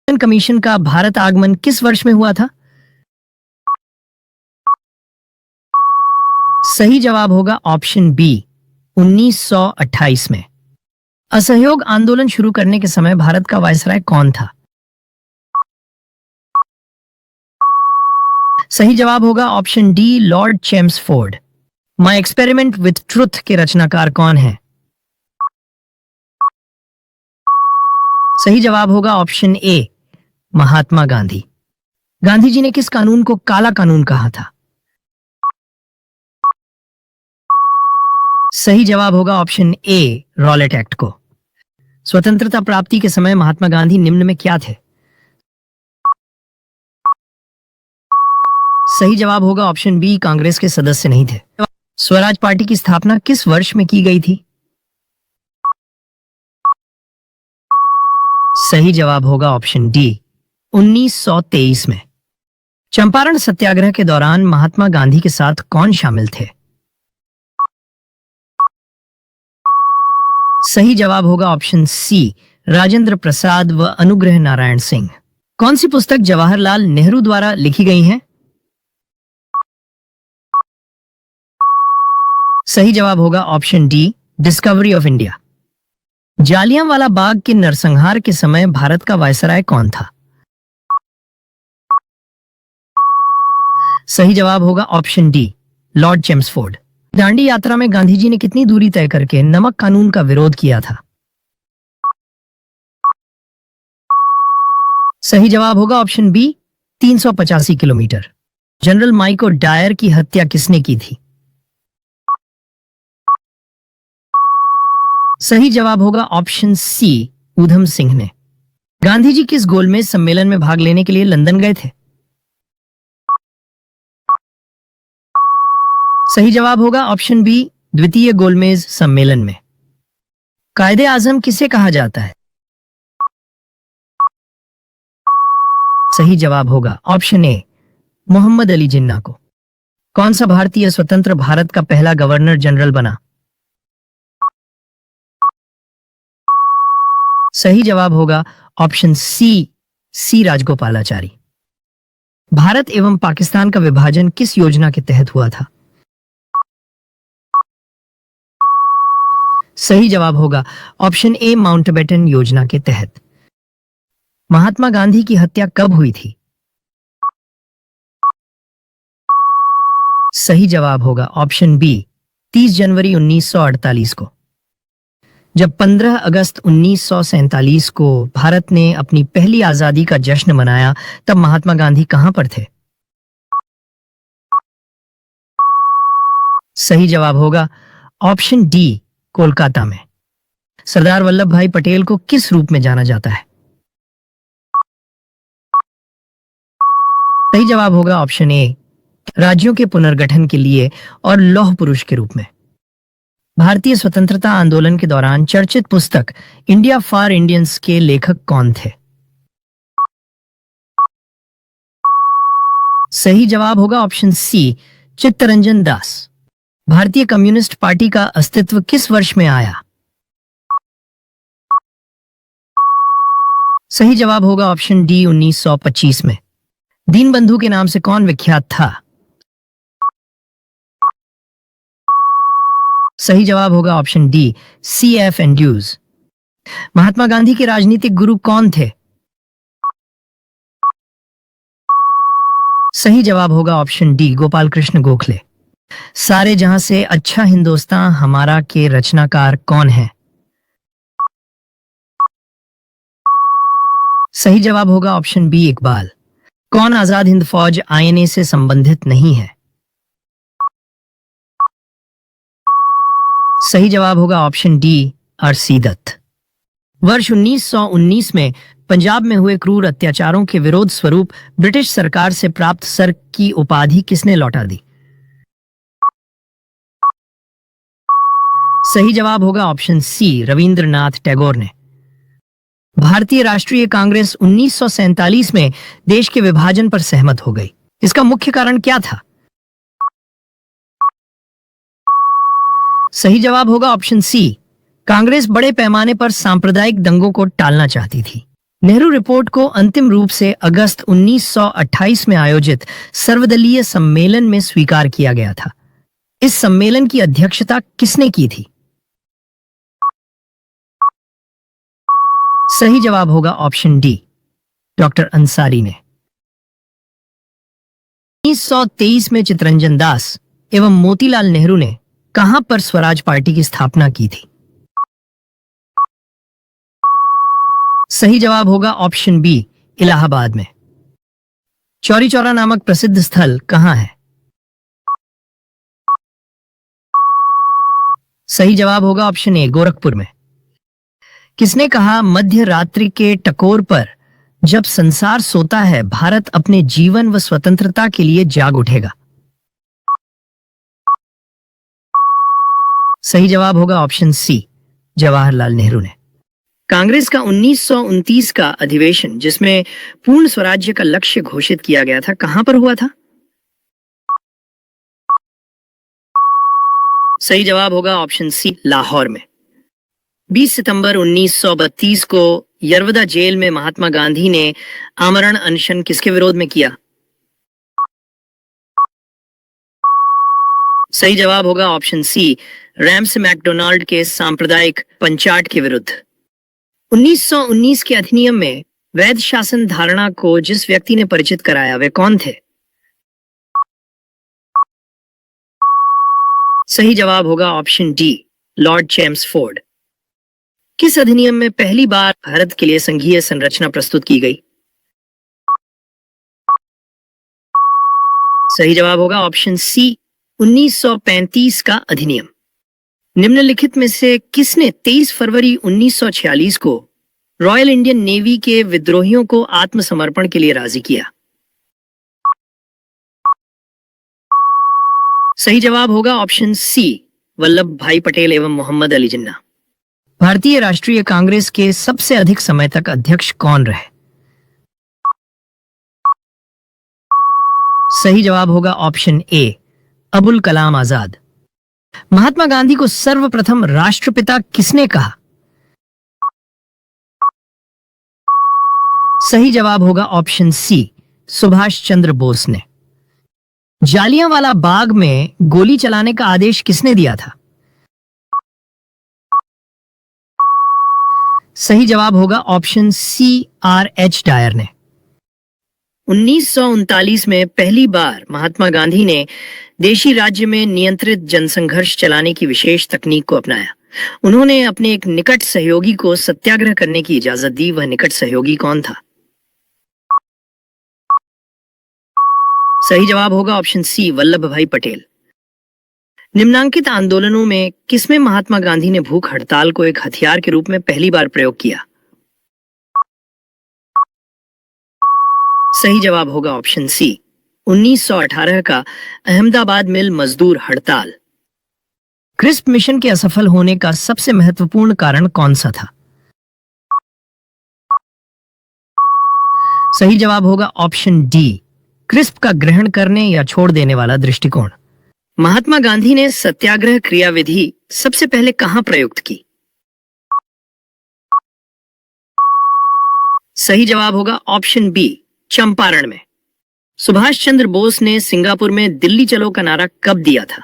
Commission का भारत आगमन किस वर्ष में हुआ था? सही जवाब होगा ऑप्शन बी 1928 में। असहयोग आंदोलन शुरू करने के समय भारत का वायसराय कौन था? सही जवाब होगा option D Lord Chelmsford. My experiment with truth के रचनाकार कौन है? सही जवाब होगा ऑप्शन ए महात्मा गांधी। गांधी जी ने किस कानून को काला कानून कहा था? सही जवाब होगा ऑप्शन ए रॉलेट एक्ट को। स्वतंत्रता प्राप्ति के समय महात्मा गांधी निम्न में क्या थे? सही जवाब होगा ऑप्शन बी कांग्रेस के सदस्य नहीं थे। स्वराज पार्टी की स्थापना किस वर्ष में की गई थी? सही जवाब होगा ऑप्शन डी 1923 में। चंपारण सत्याग्रह के दौरान महात्मा गांधी के साथ कौन शामिल थे? सही जवाब होगा ऑप्शन सी राजेंद्र प्रसाद व अनुग्रह नारायण सिंह। कौन सी पुस्तक जवाहरलाल नेहरू द्वारा लिखी गई है? सही जवाब होगा option D Discovery of India. Jallianwala Bagh के नरसंहार के समय भारत का वायसराय कौन था? सही जवाब होगा option D Lord Chelmsford. Dandi यात्रा में गांधी जी ने कितनी दूरी तय करके नमक कानून का विरोध किया था? सही जवाब होगा ऑप्शन बी 385 किलोमीटर। जनरल माइको डायर की हत्या किसने की थी? सही जवाब होगा ऑप्शन सी ऊधम सिंह ने। गांधी जी किस गोलमेज सम्मेलन में भाग लेने के लिए लंदन गए थे? सही जवाब होगा ऑप्शन बी द्वितीय गोलमेज सम्मेलन में। कायदे आजम किसे कहा जाता है? सही जवाब होगा ऑप्शन ए मोहम्मद अली जिन्ना को। कौन सा भारतीय स्वतंत्र भारत का पहला गवर्नर जनरल बना? सही जवाब होगा ऑप्शन सी राजगोपालाचारी। भारत एवं पाकिस्तान का विभाजन किस योजना के तहत हुआ था? सही जवाब होगा ऑप्शन ए माउंटबेटन योजना के तहत। महात्मा गांधी की हत्या कब हुई थी? सही जवाब होगा ऑप्शन बी 30 जनवरी 1948 को। जब 15 अगस्त 1947 को भारत ने अपनी पहली आजादी का जश्न मनाया तब महात्मा गांधी कहां पर थे? सही जवाब होगा ऑप्शन डी कोलकाता में। सरदार वल्लभ भाई पटेल को किस रूप में जाना जाता है? सही जवाब होगा ऑप्शन ए राज्यों के पुनर्गठन के लिए और लौह पुरुष के रूप में। भारतीय स्वतंत्रता आंदोलन के दौरान चर्चित पुस्तक इंडिया फॉर इंडियंस के लेखक कौन थे? सही जवाब होगा ऑप्शन सी चित्तरंजन दास। भारतीय कम्युनिस्ट पार्टी का अस्तित्व किस वर्ष में आया? सही जवाब होगा ऑप्शन डी 1925 में। दीनबंधु के नाम से कौन विख्यात था? सही जवाब होगा option D C.F. Andrews. Mahatma Gandhi के राजनीतिक गुरु कौन थे? सही जवाब होगा ऑप्शन डी गोपाल कृष्ण गोखले। सारे जहां से अच्छा हिंदुस्तान हमारा के रचनाकार कौन है? सही जवाब होगा ऑप्शन बी इकबाल। कौन आजाद हिंद फौज INA से संबंधित नहीं है? सही जवाब होगा ऑप्शन डी RC दत्त। वर्ष 1919 में पंजाब में हुए क्रूर अत्याचारों के विरोध स्वरूप ब्रिटिश सरकार से प्राप्त सर की उपाधि किसने लौटा दी? सही जवाब होगा ऑप्शन सी रविंद्रनाथ टैगोर ने। भारतीय राष्ट्रीय कांग्रेस 1947 में देश के विभाजन पर सहमत हो गई। इसका मुख्य कारण क्या था? सही जवाब होगा ऑप्शन सी कांग्रेस बड़े पैमाने पर सांप्रदायिक दंगों को टालना चाहती थी। नेहरू रिपोर्ट को अंतिम रूप से अगस्त 1928 में आयोजित सर्वदलीय सम्मेलन में स्वीकार किया गया था। इस सम्मेलन की अध्यक्षता किसने की थी? सही जवाब होगा ऑप्शन डी, डॉक्टर अंसारी ने। 1923 में चितरंजन दास एवं मोतीलाल नेहरू ने कहां पर स्वराज पार्टी की स्थापना की थी? सही जवाब होगा ऑप्शन बी, इलाहाबाद में। चौरी चौरा नामक प्रसिद्ध स्थल कहां है? सही जवाब होगा ऑप्शन ए, गोरखपुर में। किसने कहा मध्य रात्रि के टकोर पर जब संसार सोता है भारत अपने जीवन व स्वतंत्रता के लिए जाग उठेगा? सही जवाब होगा ऑप्शन सी, जवाहरलाल नेहरू ने। कांग्रेस का 1929 का अधिवेशन जिसमें पूर्ण स्वराज्य का लक्ष्य घोषित किया गया था, कहां पर हुआ था? सही जवाब होगा ऑप्शन सी, लाहौर में। 20 सितंबर 1932 को यरवदा जेल में महात्मा गांधी ने आमरण अनशन किसके विरोध में किया? सही जवाब होगा ऑप्शन सी, रैम्स मैकडोनाल्ड के सांप्रदायिक पंचाट के विरुद्ध। 1919 के अधिनियम में वैध शासन धारणा को जिस व्यक्ति ने परिचित कराया वे कौन थे? सही जवाब होगा ऑप्शन डी, लॉर्ड चेम्सफोर्ड। किस अधिनियम में पहली बार भारत के लिए संघीय संरचना प्रस्तुत की गई? सही जवाब होगा ऑप्शन सी, 1935 का अधिनियम। निम्नलिखित में से किसने 23 फरवरी 1946 को रॉयल इंडियन नेवी के विद्रोहियों को आत्मसमर्पण के लिए राजी किया? सही जवाब होगा ऑप्शन सी, वल्लभ भाई पटेल एवं मोहम्मद अली जिन्ना। भारतीय राष्ट्रीय कांग्रेस के सबसे अधिक समय तक अध्यक्ष कौन रहे? सही जवाब होगा ऑप्शन ए, अबुल कलाम आजाद। महात्मा गांधी को सर्वप्रथम राष्ट्रपिता किसने कहा? सही जवाब होगा ऑप्शन सी, सुभाष चंद्र बोस ने। जालियांवाला बाग में गोली चलाने का आदेश किसने दिया था? सही जवाब होगा ऑप्शन सी, आर.एच. डायर ने। 1939 में पहली बार महात्मा गांधी ने देशी राज्य में नियंत्रित जनसंघर्ष चलाने की विशेष तकनीक को अपनाया। उन्होंने अपने एक निकट सहयोगी को सत्याग्रह करने की इजाजत दी। वह निकट सहयोगी कौन था? सही जवाब होगा ऑप्शन सी, वल्लभ भाई पटेल। निम्नांकित आंदोलनों में किसमें महात्मा गांधी ने भूख हड़ताल को एक हथियार के रूप में पहली बार प्रयोग किया? सही जवाब होगा ऑप्शन सी, 1918 का अहमदाबाद मिल मजदूर हड़ताल। क्रिस्प मिशन के असफल होने का सबसे महत्वपूर्ण कारण कौन सा था? सही जवाब होगा ऑप्शन डी, क्रिस्प का ग्रहण करने या छोड़ देने वाला दृष्टिकोण। महात्मा गांधी ने सत्याग्रह क्रियाविधि सबसे पहले कहां प्रयुक्त की? सही जवाब होगा ऑप्शन बी, चंपारण में। सुभाष चंद्र बोस ने सिंगापुर में दिल्ली चलो का नारा कब दिया था?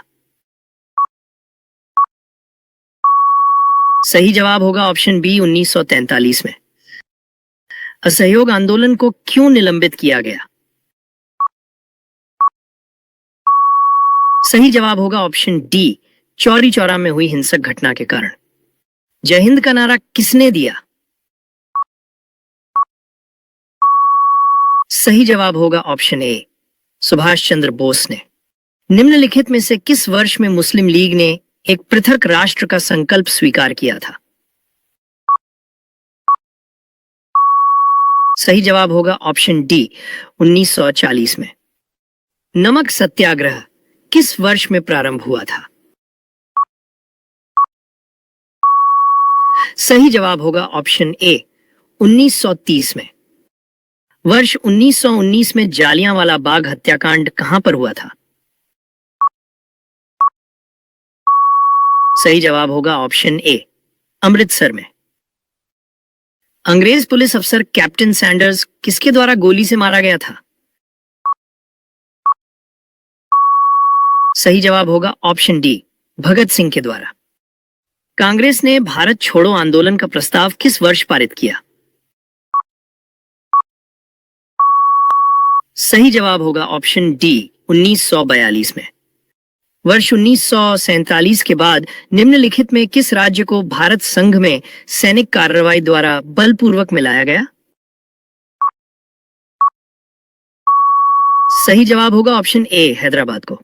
सही जवाब होगा ऑप्शन बी, 1943 में। असहयोग आंदोलन को क्यों निलंबित किया गया? सही जवाब होगा ऑप्शन डी, चौरी चौरा में हुई हिंसक घटना के कारण। जय हिंद का नारा किसने दिया? सही जवाब होगा ऑप्शन ए, सुभाष चंद्र बोस ने। निम्नलिखित में से किस वर्ष में मुस्लिम लीग ने एक पृथक राष्ट्र का संकल्प स्वीकार किया था? सही जवाब होगा ऑप्शन डी, 1940 में। नमक सत्याग्रह किस वर्ष में प्रारंभ हुआ था? सही जवाब होगा ऑप्शन ए, 1930 में। वर्ष 1919 में जालियांवाला बाग हत्याकांड कहां पर हुआ था? सही जवाब होगा ऑप्शन ए, अमृतसर में। अंग्रेज पुलिस अफसर कैप्टन सैंडर्स किसके द्वारा गोली से मारा गया था? सही जवाब होगा ऑप्शन डी, भगत सिंह के द्वारा। कांग्रेस ने भारत छोड़ो आंदोलन का प्रस्ताव किस वर्ष पारित किया? सही जवाब होगा ऑप्शन डी, 1942 में। वर्ष 1947 के बाद निम्नलिखित में किस राज्य को भारत संघ में सैनिक कार्रवाई द्वारा बलपूर्वक मिलाया गया? सही जवाब होगा ऑप्शन ए, हैदराबाद को।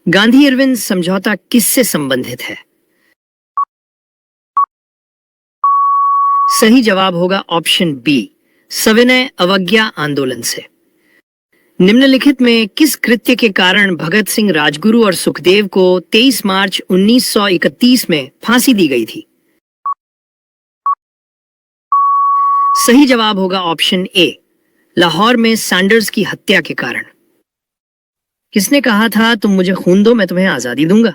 गांधी इरविन समझौता किससे संबंधित है? सही जवाब होगा ऑप्शन बी, सविनय अवज्ञा आंदोलन से। निम्नलिखित में किस कृत्य के कारण भगत सिंह, राजगुरु और सुखदेव को 23 मार्च 1931 में फांसी दी गई थी? सही जवाब होगा ऑप्शन ए, लाहौर में सैंडर्स की हत्या के कारण। किसने कहा था तुम मुझे खून दो मैं तुम्हें आजादी दूंगा?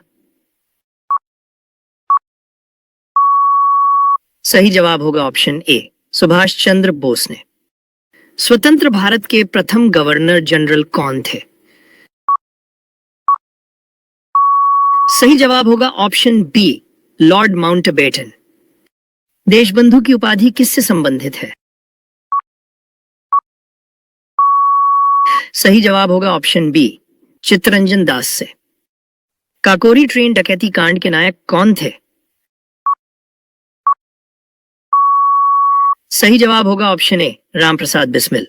सही जवाब होगा ऑप्शन ए, सुभाष चंद्र बोस ने। स्वतंत्र भारत के प्रथम गवर्नर जनरल कौन थे? सही जवाब होगा option B, lord Mountbatten. Deshbandhu की उपाधि किससे संबंधित है? सही जवाब होगा ऑप्शन बी, चित्तरंजन दास से। काकोरी ट्रेन डकैती कांड के नायक कौन थे? सही जवाब होगा ऑप्शन ए, रामप्रसाद बिस्मिल।